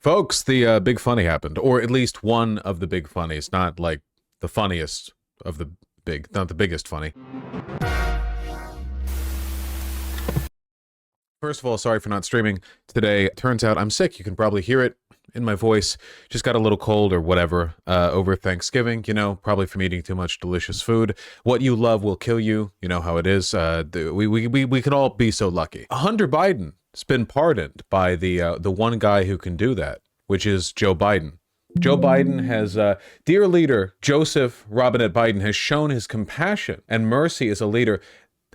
Folks, the big funny happened, or at least one of the big funnies, not like the funniest of the big, not the biggest funny. First of all, sorry for not streaming today. Turns out I'm sick. You can probably hear it in my voice. Just got a little cold or whatever over Thanksgiving, you know, probably from eating too much delicious food. What you love will kill you. You know how it is. We can all be so lucky. Hunter Biden has been pardoned by the one guy who can do that, which is Joe Biden. Joe Biden has, dear leader Joseph Robinette Biden has shown his compassion and mercy as a leader,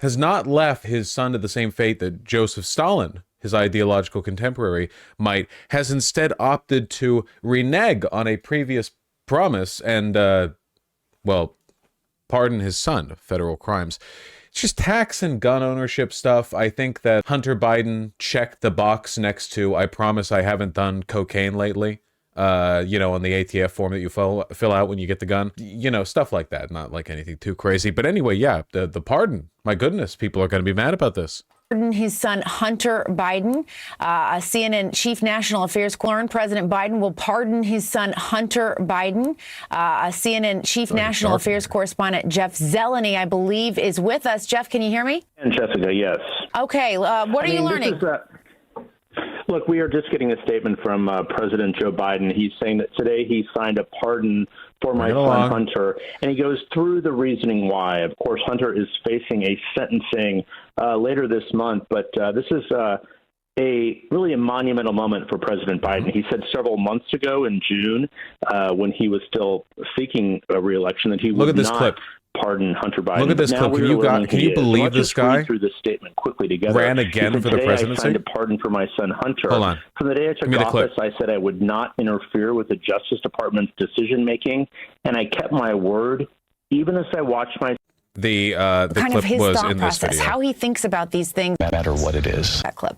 has not left his son to the same fate that Joseph Stalin, his ideological contemporary, might, has instead opted to renege on a previous promise and, well, pardon his son of federal crimes. It's just tax and gun ownership stuff. I think that Hunter Biden checked the box next to, I promise I haven't done cocaine lately. You know, on the ATF form that you fill out when you get the gun, you know, stuff like that. Not like anything too crazy. But anyway, yeah, the pardon. My goodness, people are going to be mad about this. His son, Hunter Biden, a CNN chief national affairs correspondent, President Biden will pardon his son, Hunter Biden. A CNN chief national affairs correspondent, Jeff Zeleny, I believe, is with us. Jeff, can you hear me? And Jessica, yes. Okay. What are you learning? Look, we are just getting a statement from President Joe Biden. He's saying that today he signed a pardon for my son, Hunter, and he goes through the reasoning why. Of course, Hunter is facing a sentencing later this month, but this is really a monumental moment for President Biden. He said several months ago in June, when he was still seeking a re-election, that he would not pardon Hunter Biden. Look at this clip. Can you believe this guy? Through this statement quickly together. Ran again for the presidency. I signed a pardon for my son Hunter. Hold on. From the day I took office, I said I would not interfere with the Justice Department's decision making, and I kept my word, even as I watched my. The kind clip of his was thought in this process, video. how he thinks about these things. No matter what it is. That clip.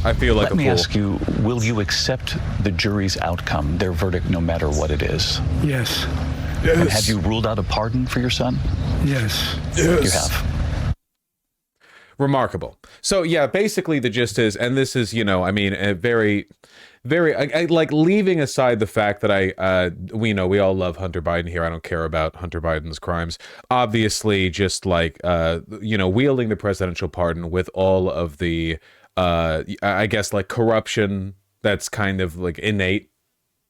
I feel like Let me ask you, will you accept the jury's outcome, their verdict, no matter what it is? Yes. Yes. And have you ruled out a pardon for your son? Yes. Yes. You have. Remarkable. So yeah, basically the gist is, and this is, you know, I mean, a very, I like leaving aside the fact that we know we all love Hunter Biden here. I don't care about Hunter Biden's crimes. Obviously, just like, you know, wielding the presidential pardon with all of the, I guess, like corruption that's kind of like innate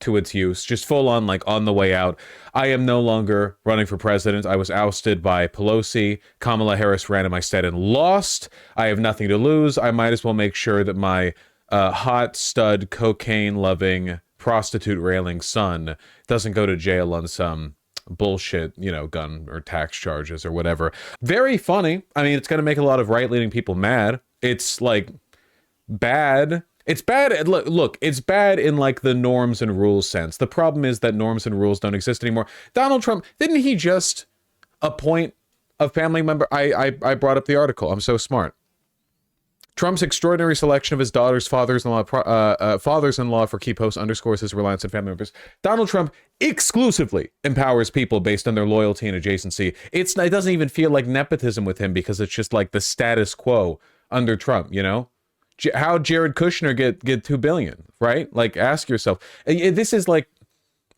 to its use, just full on, like on the way out. I am no longer running for president. I was ousted by Pelosi. Kamala Harris ran in my stead and lost. I have nothing to lose. I might as well make sure that my hot stud, cocaine loving, prostitute railing son doesn't go to jail on some bullshit, you know, gun or tax charges or whatever. Very funny. I mean, it's going to make a lot of right-leaning people mad. It's like bad. It's bad. Look, it's bad in like the norms and rules sense. The problem is that norms and rules don't exist anymore. Donald Trump, didn't he just appoint a family member? I brought up the article. I'm so smart. Trump's extraordinary selection of his daughter's fathers-in-law for key posts underscores his reliance on family members. Donald Trump exclusively empowers people based on their loyalty and adjacency. It doesn't even feel like nepotism with him because it's just like the status quo under Trump, you know? How'd Jared Kushner get $2 billion, right? Like, ask yourself. This is like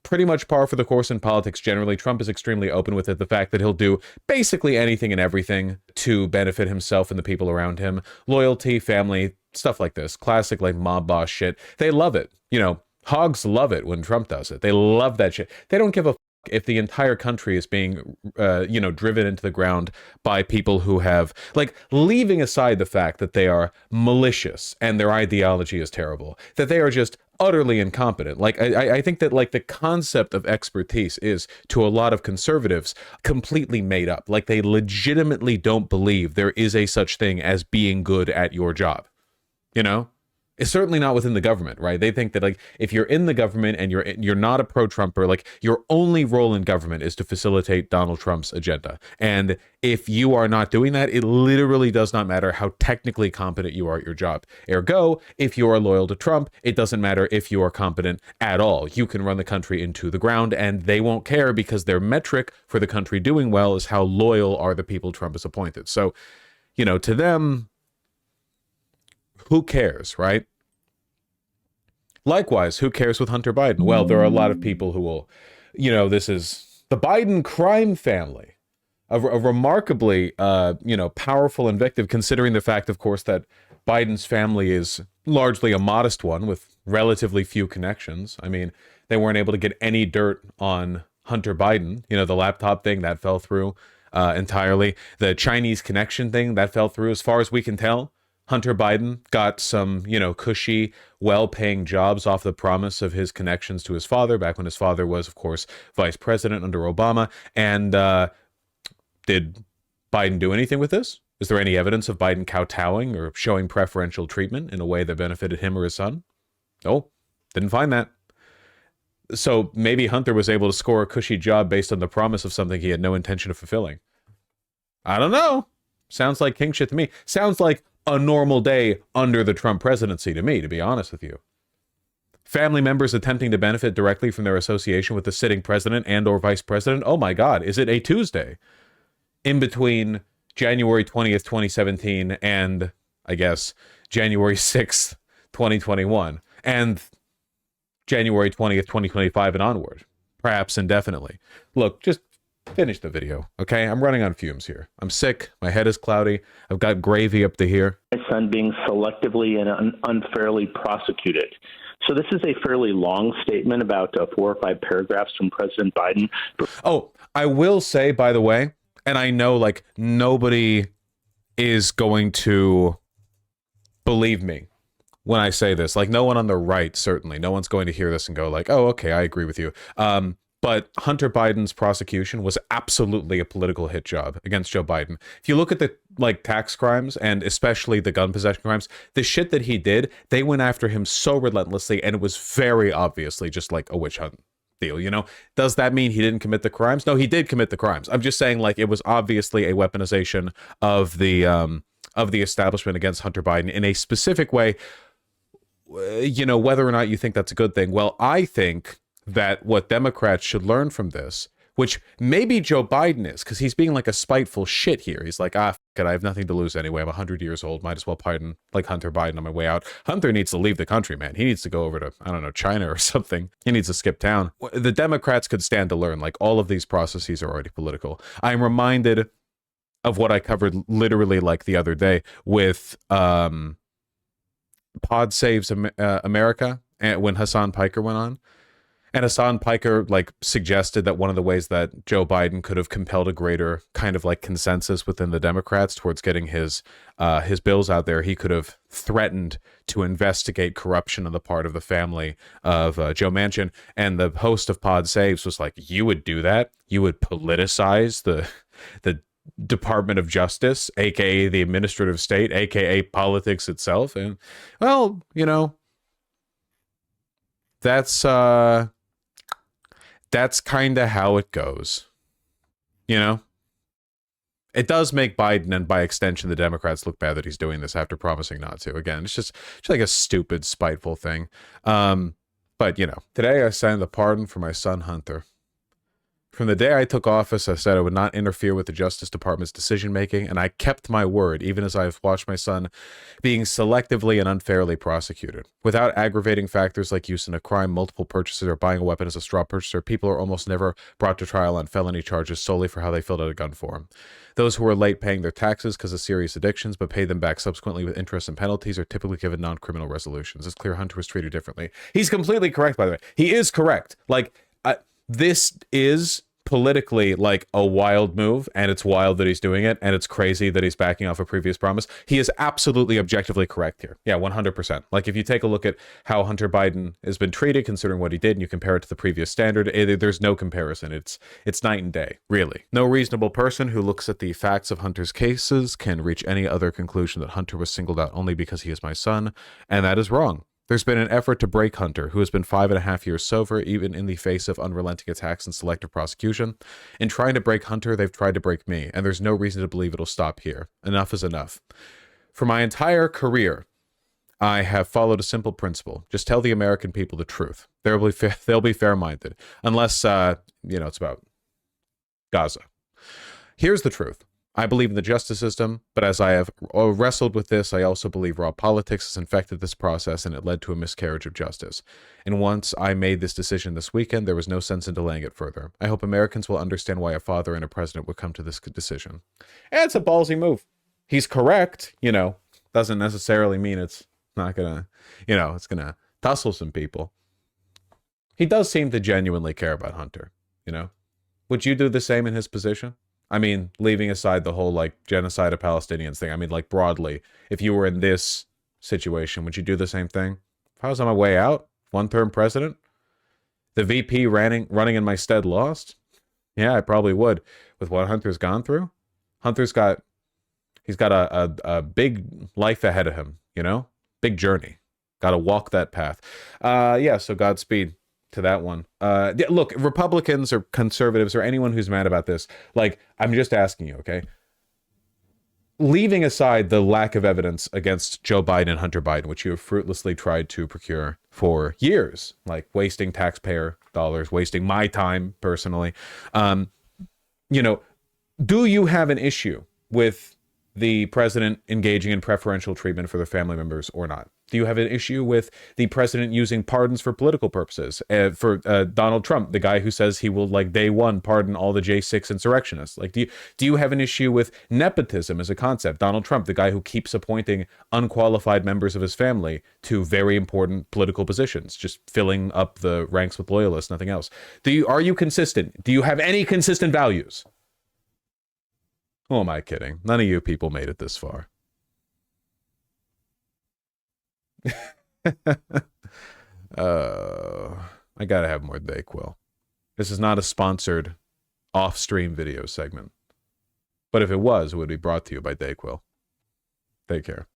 pretty much par for the course in politics generally. Trump is extremely open with it. The fact that he'll do basically anything and everything to benefit himself and the people around him. Loyalty, family, stuff like this. Classic like mob boss shit. They love it. You know, hogs love it when Trump does it. They love that shit. They don't give a if the entire country is being, you know, driven into the ground by people who have, like, leaving aside the fact that they are malicious and their ideology is terrible, that they are just utterly incompetent. Like, I think that, like, the concept of expertise is, to a lot of conservatives, completely made up. Like, they legitimately don't believe there is a such thing as being good at your job, you know? It's certainly not within the government, right? They think that, like, if you're in the government and you're not a pro-Trumper, like, your only role in government is to facilitate Donald Trump's agenda. And if you are not doing that, it literally does not matter how technically competent you are at your job. Ergo, if you are loyal to Trump, it doesn't matter if you are competent at all. You can run the country into the ground and they won't care because their metric for the country doing well is how loyal are the people Trump has appointed. So, you know, to them, who cares, right? Likewise, who cares with Hunter Biden? Well, there are a lot of people who will, this is the Biden crime family. A remarkably, powerful invective, considering the fact, of course, that Biden's family is largely a modest one with relatively few connections. I mean, they weren't able to get any dirt on Hunter Biden. The laptop thing, that fell through entirely. The Chinese connection thing, that fell through. As far as we can tell, Hunter Biden got some, cushy, well-paying jobs off the promise of his connections to his father, back when his father was, of course, vice president under Obama. And did Biden do anything with this? Is there any evidence of Biden kowtowing or showing preferential treatment in a way that benefited him or his son? No, didn't find that. So maybe Hunter was able to score a cushy job based on the promise of something he had no intention of fulfilling. I don't know. Sounds like king shit to me. Sounds like a normal day under the Trump presidency to me, to be honest with you. Family members attempting to benefit directly from their association with the sitting president and or vice president. Oh my God, is it a Tuesday in between January 20th, 2017 and, I guess, January 6th, 2021 and January 20th, 2025 and onward, perhaps indefinitely. Look, just finish the video, okay? I'm running on fumes here. I'm sick. My head is cloudy. I've got gravy up to here. My son being selectively and unfairly prosecuted. So this is a fairly long statement, about 4 or 5 paragraphs from President Biden. Oh, I will say, by the way, and I know like nobody is going to believe me when I say this, like no one on the right, certainly no one's going to hear this and go like, oh, okay, I agree with you. But Hunter Biden's prosecution was absolutely a political hit job against Joe Biden. If you look at the tax crimes and especially the gun possession crimes, the shit that he did, they went after him so relentlessly, and it was very obviously just like a witch hunt deal. Does that mean he didn't commit the crimes? No, he did commit the crimes. I'm just saying, like, it was obviously a weaponization of the establishment against Hunter Biden in a specific way. Whether or not you think that's a good thing, well, I think that what Democrats should learn from this, which maybe Joe Biden is, because he's being like a spiteful shit here. He's like, fuck it, I have nothing to lose anyway. I'm 100 years old. Might as well pardon like Hunter Biden on my way out. Hunter needs to leave the country, man. He needs to go over to, I don't know, China or something. He needs to skip town. The Democrats could stand to learn. Like, all of these processes are already political. I'm reminded of what I covered literally like the other day with Pod Saves America, and when Hassan Piker went on. And Hassan Piker suggested that one of the ways that Joe Biden could have compelled a greater kind of consensus within the Democrats towards getting his bills out there, he could have threatened to investigate corruption on the part of the family of Joe Manchin. And the host of Pod Saves was like, "You would do that? You would politicize the Department of Justice, aka the administrative state, aka politics itself?" And well, that's kind of how it goes. It does make Biden and by extension the Democrats look bad that he's doing this after promising not to. Again, it's just like a stupid, spiteful thing. But today I signed the pardon for my son Hunter. From the day I took office, I said I would not interfere with the Justice Department's decision-making, and I kept my word, even as I have watched my son being selectively and unfairly prosecuted. Without aggravating factors like use in a crime, multiple purchases, or buying a weapon as a straw purchaser, people are almost never brought to trial on felony charges solely for how they filled out a gun form. Those who are late paying their taxes because of serious addictions, but pay them back subsequently with interest and penalties, are typically given non-criminal resolutions. It's clear Hunter was treated differently. He's completely correct, by the way. He is correct. This is politically a wild move, and it's wild that he's doing it, and it's crazy that he's backing off a previous promise. He is absolutely objectively correct here. Yeah, 100%. If you take a look at how Hunter Biden has been treated, considering what he did, and you compare it to the previous standard, there's no comparison. It's night and day, really. No reasonable person who looks at the facts of Hunter's cases can reach any other conclusion that Hunter was singled out only because he is my son, and that is wrong. There's been an effort to break Hunter, who has been 5.5 years sober, even in the face of unrelenting attacks and selective prosecution. In trying to break Hunter, they've tried to break me, and there's no reason to believe it'll stop here. Enough is enough. For my entire career, I have followed a simple principle. Just tell the American people the truth. They'll be fair-minded. Unless, it's about Gaza. Here's the truth. I believe in the justice system, but as I have wrestled with this, I also believe raw politics has infected this process and it led to a miscarriage of justice. And once I made this decision this weekend, there was no sense in delaying it further. I hope Americans will understand why a father and a president would come to this decision. And it's a ballsy move. He's correct, you know, doesn't necessarily mean it's not gonna, you know, it's gonna tussle some people. He does seem to genuinely care about Hunter, you know. Would you do the same in his position? I mean, leaving aside the whole, like, genocide of Palestinians thing, I mean, like, broadly, if you were in this situation, would you do the same thing? If I was on my way out, one-term president, the VP running in my stead lost, yeah, I probably would. With what Hunter's gone through, he's got a big life ahead of him, you know? Big journey. Got to walk that path. Yeah, so Godspeed to that one. Look, Republicans or conservatives or anyone who's mad about this, like, I'm just asking you, okay? Leaving aside the lack of evidence against Joe Biden and Hunter Biden, which you have fruitlessly tried to procure for years, like wasting taxpayer dollars, wasting my time personally, you know, do you have an issue with the president engaging in preferential treatment for their family members or not? Do you have an issue with the president using pardons for political purposes? For Donald Trump, the guy who says he will, like, day one, pardon all the J6 insurrectionists. Like, do you have an issue with nepotism as a concept? Donald Trump, the guy who keeps appointing unqualified members of his family to very important political positions, just filling up the ranks with loyalists, nothing else. Are you consistent? Do you have any consistent values? Who am I kidding? None of you people made it this far. I gotta have more Dayquil. This is not a sponsored off-stream video segment. But if it was, it would be brought to you by Dayquil. Take care.